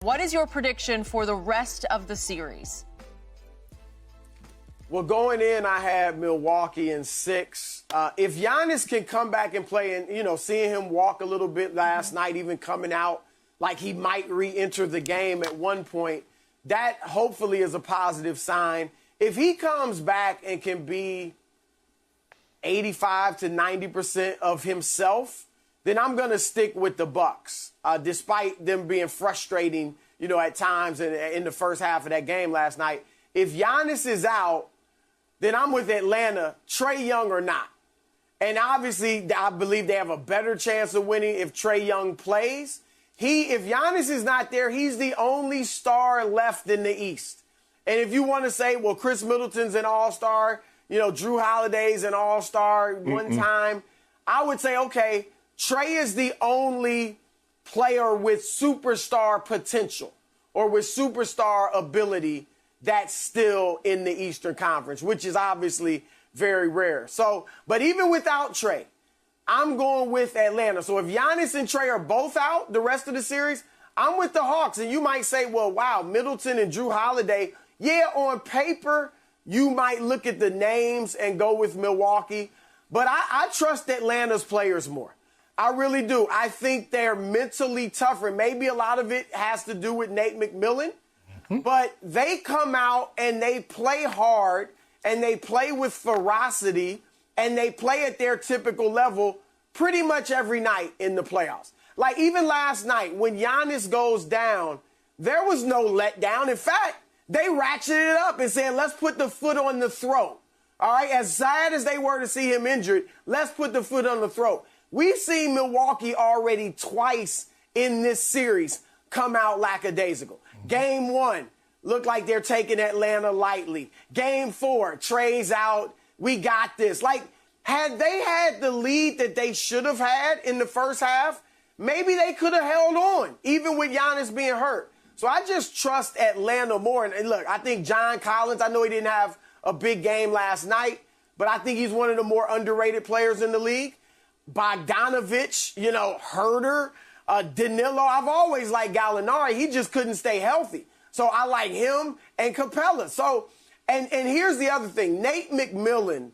What is your prediction for the rest of the series? Well, going in, I had Milwaukee in 6. If Giannis can come back and play, and, seeing him walk a little bit last night, even coming out like he might re-enter the game at one point, that hopefully is a positive sign. If he comes back and can be 85 to 90% of himself, then I'm going to stick with the Bucks, despite them being frustrating, at times in the first half of that game last night. If Giannis is out, then I'm with Atlanta, Trae Young or not. And obviously, I believe they have a better chance of winning if Trae Young plays. If Giannis is not there, he's the only star left in the East. And if you want to say, well, Chris Middleton's an all-star, Drew Holiday's an all-star one time, I would say, okay, Trae is the only player with superstar potential or with superstar ability that's still in the Eastern Conference, which is obviously very rare. So, but even without Trae, I'm going with Atlanta. So if Giannis and Trae are both out the rest of the series, I'm with the Hawks. And you might say, well, wow, Middleton and Drew Holiday, yeah, on paper, you might look at the names and go with Milwaukee. But I trust Atlanta's players more. I really do. I think they're mentally tougher. Maybe a lot of it has to do with Nate McMillan. But they come out and they play hard and they play with ferocity and they play at their typical level pretty much every night in the playoffs. Like even last night when Giannis goes down, there was no letdown. In fact, they ratcheted it up and said, let's put the foot on the throat. All right, as sad as they were to see him injured, let's put the foot on the throat. We've seen Milwaukee already twice in this series come out lackadaisical. Game 1, looked like they're taking Atlanta lightly. Game 4, Trae's out. We got this. Like, had they had the lead that they should have had in the first half, maybe they could have held on, even with Giannis being hurt. So I just trust Atlanta more. And look, I think John Collins, I know he didn't have a big game last night, but I think he's one of the more underrated players in the league. Bogdanovich, Herter, Danilo. I've always liked Gallinari. He just couldn't stay healthy. So I like him and Capella. So, and here's the other thing. Nate McMillan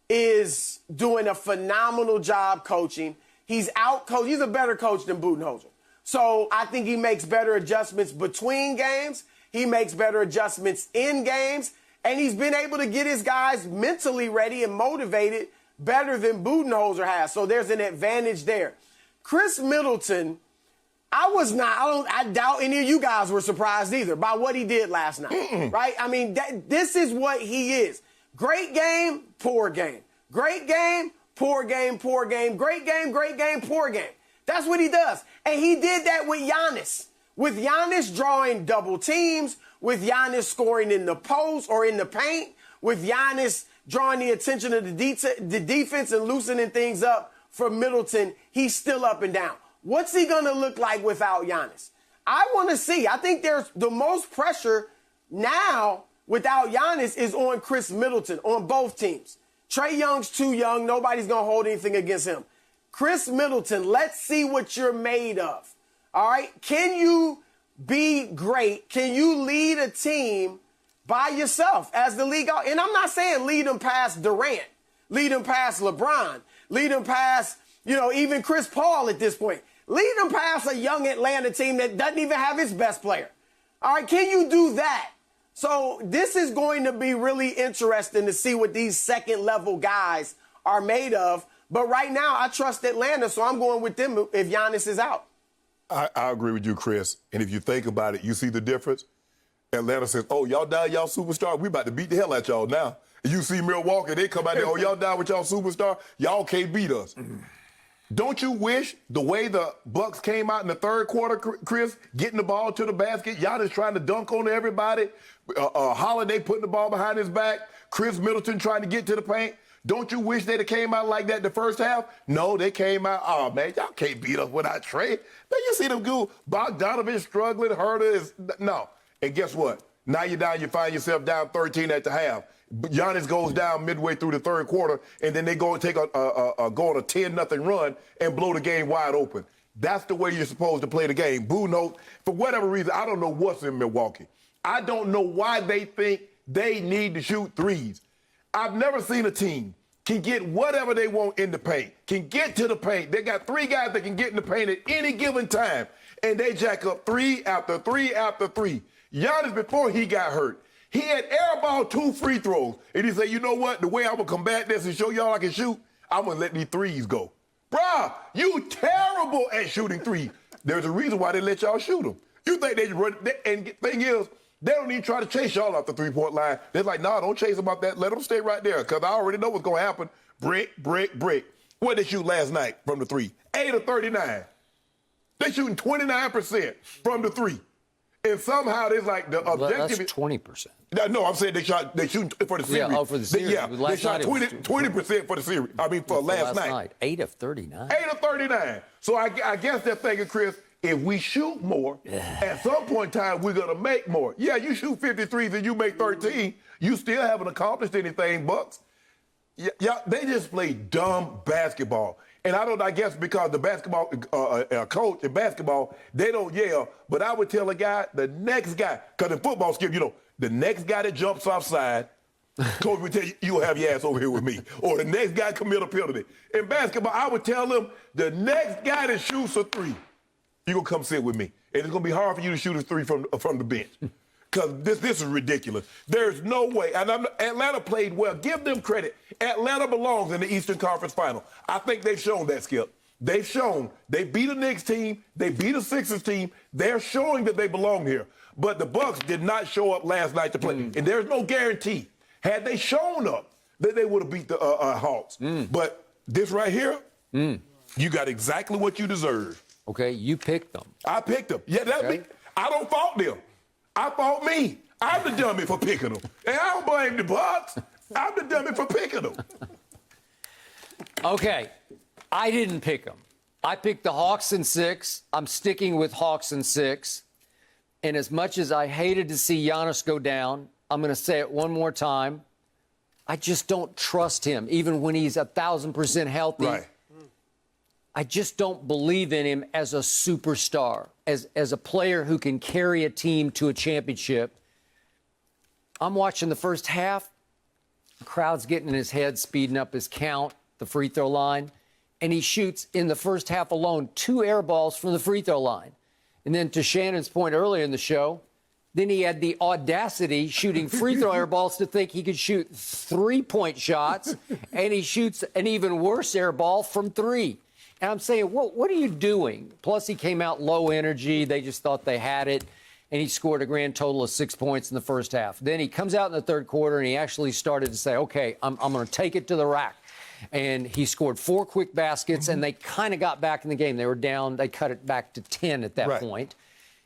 is doing a phenomenal job coaching. He's out-coached. He's a better coach than Budenholzer. So I think he makes better adjustments between games. He makes better adjustments in games. And he's been able to get his guys mentally ready and motivated better than Budenholzer has. So there's an advantage there. Chris Middleton, I doubt any of you guys were surprised either by what he did last night, right? I mean, this is what he is. Great game, poor game. Great game, poor game, poor game. Great game, poor game. That's what he does. And he did that with Giannis. With Giannis drawing double teams, with Giannis scoring in the post or in the paint, with Giannis drawing the attention of the defense and loosening things up for Middleton, he's still up and down. What's he going to look like without Giannis? I want to see. I think there's the most pressure now without Giannis is on Chris Middleton on both teams. Trae Young's too young. Nobody's going to hold anything against him. Chris Middleton, let's see what you're made of. All right? Can you be great? Can you lead a team by yourself as the league? And I'm not saying lead them past Durant, lead them past LeBron, lead them past, even Chris Paul at this point. Lead them past a young Atlanta team that doesn't even have its best player. All right, can you do that? So this is going to be really interesting to see what these second-level guys are made of. But right now, I trust Atlanta, so I'm going with them if Giannis is out. I agree with you, Chris. And if you think about it, you see the difference? Atlanta says, oh, y'all down, y'all superstar. We about to beat the hell out y'all now. And you see Milwaukee, they come out there, oh, y'all down with y'all superstar. Y'all can't beat us. Don't you wish the way the Bucks came out in the third quarter, Chris, getting the ball to the basket, Giannis trying to dunk on everybody, Holiday putting the ball behind his back, Chris Middleton trying to get to the paint? Don't you wish they'd have came out like that the first half? No, they came out, oh, man, y'all can't beat us without Trae. Man, you see them go, Bogdanovich struggling, Herter is, no. And guess what? Now you're down, you find yourself down 13 at the half. Giannis goes down midway through the third quarter, and then they go and take go on a 10-0 run and blow the game wide open. That's the way you're supposed to play the game. Boo knows, for whatever reason, I don't know what's in Milwaukee. I don't know why they think they need to shoot threes. I've never seen a team can get whatever they want in the paint, can get to the paint. They got 3 guys that can get in the paint at any given time, and they jack up 3 after 3 after 3. Giannis, before he got hurt, he had airballed 2 free throws, and he said, you know what, the way I'm going to combat this and show y'all I can shoot, I'm going to let these threes go. Bruh, you terrible at shooting threes. There's a reason why they let y'all shoot them. You think they run, and the thing is, they don't even try to chase y'all off the 3-point line. They're like, nah, don't chase them off that. Let them stay right there, because I already know what's going to happen. Brick, brick, brick. What did they shoot last night from the 3? 8 of 39. They're shooting 29% from the 3. And somehow there's like the objective. That's 20%. No, I'm saying they shooting for the series. Yeah, for the series. They shot 20% for the series. I mean, for last night. 8 of 39. 8 of 39. So I guess they're thinking, Chris, if we shoot more, at some point in time, we're going to make more. Yeah, you shoot 53s and you make 13. You still haven't accomplished anything, Bucks. Yeah, they just play dumb basketball. And I guess because the basketball coach in basketball, they don't yell. But I would tell a guy, the next guy, because in football, Skip, the next guy that jumps offside, coach would tell you, you'll have your ass over here with me. Or the next guy commit a penalty. In basketball, I would tell them, the next guy that shoots a 3, you're going to come sit with me. And it's going to be hard for you to shoot a 3 from the bench. Because this is ridiculous. There's no way. And Atlanta played well. Give them credit. Atlanta belongs in the Eastern Conference Final. I think they've shown that, Skip. They've shown. They beat a Knicks team. They beat a Sixers team. They're showing that they belong here. But the Bucks did not show up last night to play. And there's no guarantee. Had they shown up, that they would have beat the Hawks. But this right here, you got exactly what you deserve. Okay, you picked them. I picked them. Yeah, that's me. I don't fault them. I fault me. I'm the dummy for picking them. And I don't blame the Bucks. I'm the dummy for picking them. Okay, I didn't pick them. I picked the Hawks in 6. I'm sticking with Hawks in 6. And as much as I hated to see Giannis go down, I'm going to say it one more time. I just don't trust him, even when he's 1,000% healthy. Right. I just don't believe in him as a superstar, as a player who can carry a team to a championship. I'm watching the first half. The crowd's getting in his head, speeding up his count, the free throw line. And he shoots in the first half alone 2 air balls from the free throw line. And then to Shannon's point earlier in the show, then he had the audacity shooting free throw air balls to think he could shoot 3-point shots. And he shoots an even worse air ball from 3. And I'm saying, what are you doing? Plus, he came out low energy. They just thought they had it. And he scored a grand total of 6 points in the first half. Then he comes out in the third quarter, and he actually started to say, okay, I'm going to take it to the rack. And he scored 4 quick baskets, and they kind of got back in the game. They were down. They cut it back to 10 at that point.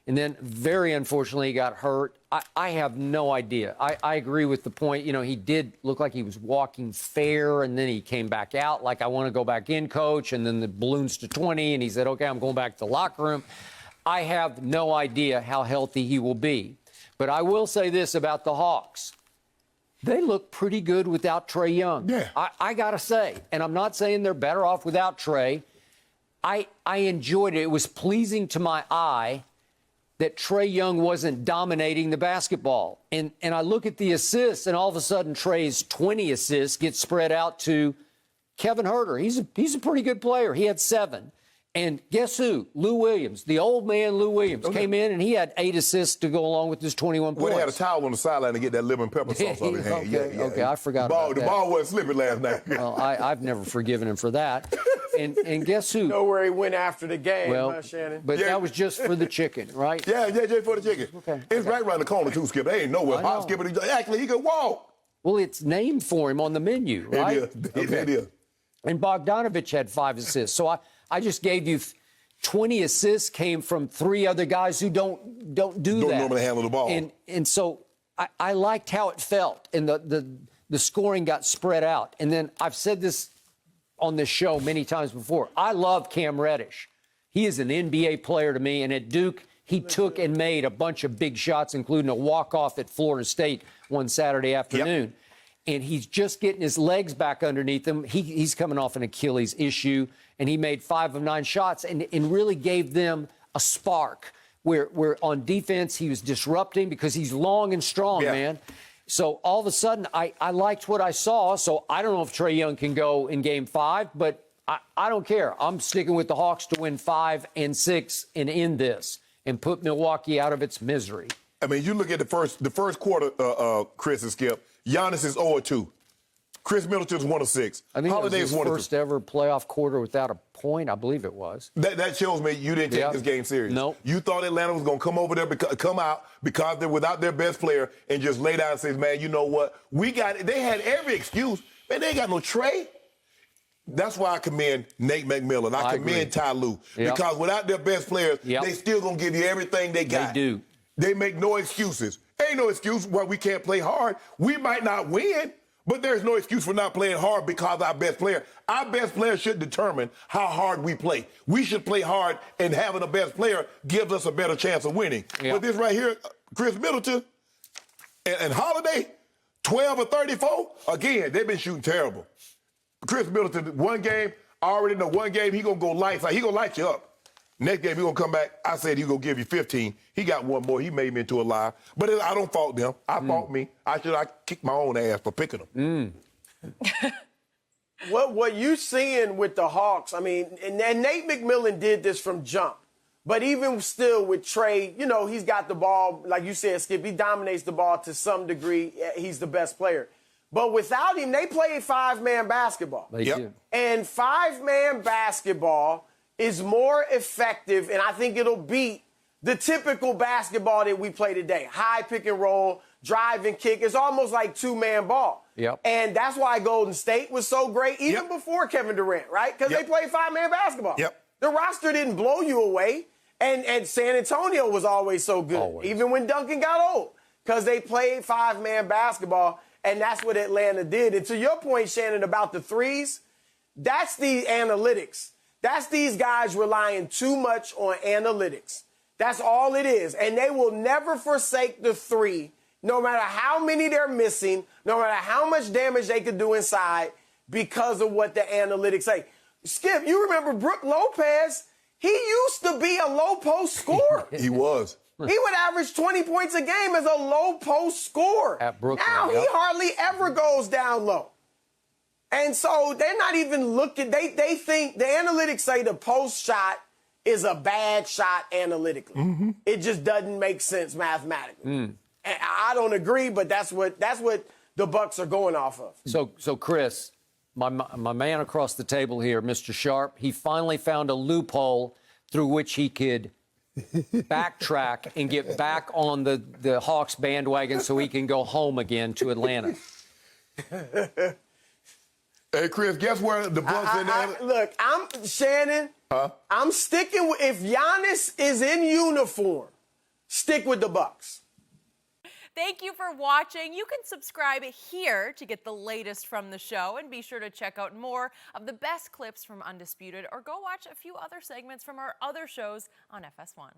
And then, very unfortunately, he got hurt. I have no idea. I agree with the point. He did look like he was walking fair, and then he came back out like, I want to go back in, coach. And then the balloons to 20, and he said, okay, I'm going back to the locker room. I have no idea how healthy he will be. But I will say this about the Hawks. They look pretty good without Trae Young. Yeah. I got to say, and I'm not saying they're better off without Trae. I enjoyed it. It was pleasing to my eye that Trae Young wasn't dominating the basketball. And I look at the assists, and all of a sudden Trae's 20 assists get spread out to Kevin Huerter. He's a pretty good player. He had 7. And guess who? Lou Williams, the old man Lou Williams, came in, and he had 8 assists to go along with his 21 points. Well, they had a towel on the sideline to get that lemon pepper sauce off his hand. Okay, I forgot about that. The ball wasn't slipping last night. Well, I've never forgiven him for that. And guess who? Know where he went after the game, well, Shannon? But that was just for the chicken, right? Yeah, just for the chicken. Okay. It's right around the corner, too, Skip. They ain't nowhere. Hot Skipper, actually, he could walk. Well, it's named for him on the menu, right? It is. And Bogdanovich had 5 assists. So I just gave you 20 assists came from 3 other guys who don't Don't that. normally handle the ball. And so I liked how it felt, and the scoring got spread out. And then I've said this on this show many times before. I love Cam Reddish. He is an NBA player to me, and at Duke, he took and made a bunch of big shots, including a walk-off at Florida State one Saturday afternoon. Yep. And he's just getting his legs back underneath him. He's coming off an Achilles issue, and he made 5 of 9 shots and really gave them a spark where on defense he was disrupting because he's long and strong, man. So all of a sudden, I liked what I saw. So I don't know if Trae Young can go in Game 5, but I don't care. I'm sticking with the Hawks to win 5 and 6 and end this and put Milwaukee out of its misery. I mean, you look at the first quarter, Chris and Skip. Giannis is 0-2. Chris Middleton's 1 of 6. I think Holiday's it was his 1 of 2. first ever playoff quarter without a point. I believe it was. That shows me you didn't take this game serious. Nope. You thought Atlanta was going to come over there, come out because they're without their best player and just lay down and say, man, you know what? We got it. They had every excuse. Man, they ain't got no Trae. That's why I commend Nate McMillan. I commend Ty Lue. Because without their best players, they still going to give you everything they got. They do. They make no excuses. Ain't no excuse why we can't play hard. We might not win, but there's no excuse for not playing hard because our best player. Our best player should determine how hard we play. We should play hard, and having a best player gives us a better chance of winning. But this right here, Chris Middleton and Holiday, 12 or 34, again, they've been shooting terrible. Chris Middleton, one game, I already know one game, he going to go lights out. He going to light you up. Next game, he going to come back. I said he going to give you 15. He got one more. He made me into a lie. But I don't fault them. I fault me. I kicked my own ass for picking them. What you seeing with the Hawks, I mean, and Nate McMillan did this from jump. But even still with Trae, you know, he's got the ball, like you said, Skip, he dominates the ball to some degree. He's the best player. But without him, they played 5-man basketball. They do. And 5-man basketball is more effective, and I think it'll beat the typical basketball that we play today. High pick and roll, drive and kick. It's almost like 2-man ball. And that's why Golden State was so great, even before Kevin Durant, right? Because they played 5-man basketball. The roster didn't blow you away, and San Antonio was always so good, even when Duncan got old, because they played 5-man basketball, and that's what Atlanta did. And to your point, Shannon, about the threes, that's the analytics. That's these guys relying too much on analytics. That's all it is. And they will never forsake the three, no matter how many they're missing, no matter how much damage they could do inside, because of what the analytics say. Skip, you remember Brook Lopez? He used to be a low post scorer. He was. He would average 20 points a game as a low post scorer. At Brooklyn, now he hardly ever goes down low. And so they're not even looking. They think the analytics say the post shot is a bad shot analytically. It just doesn't make sense mathematically. And I don't agree, but that's what the Bucks are going off of. So Chris, my man across the table here, Mr. Sharpe, he finally found a loophole through which he could backtrack and get back on the Hawks bandwagon so he can go home again to Atlanta. Hey, Chris, guess where the Bucks in there? Look, Shannon. I'm sticking with, if Giannis is in uniform, stick with the Bucks. Thank you for watching. You can subscribe here to get the latest from the show, and be sure to check out more of the best clips from Undisputed, or go watch a few other segments from our other shows on FS1.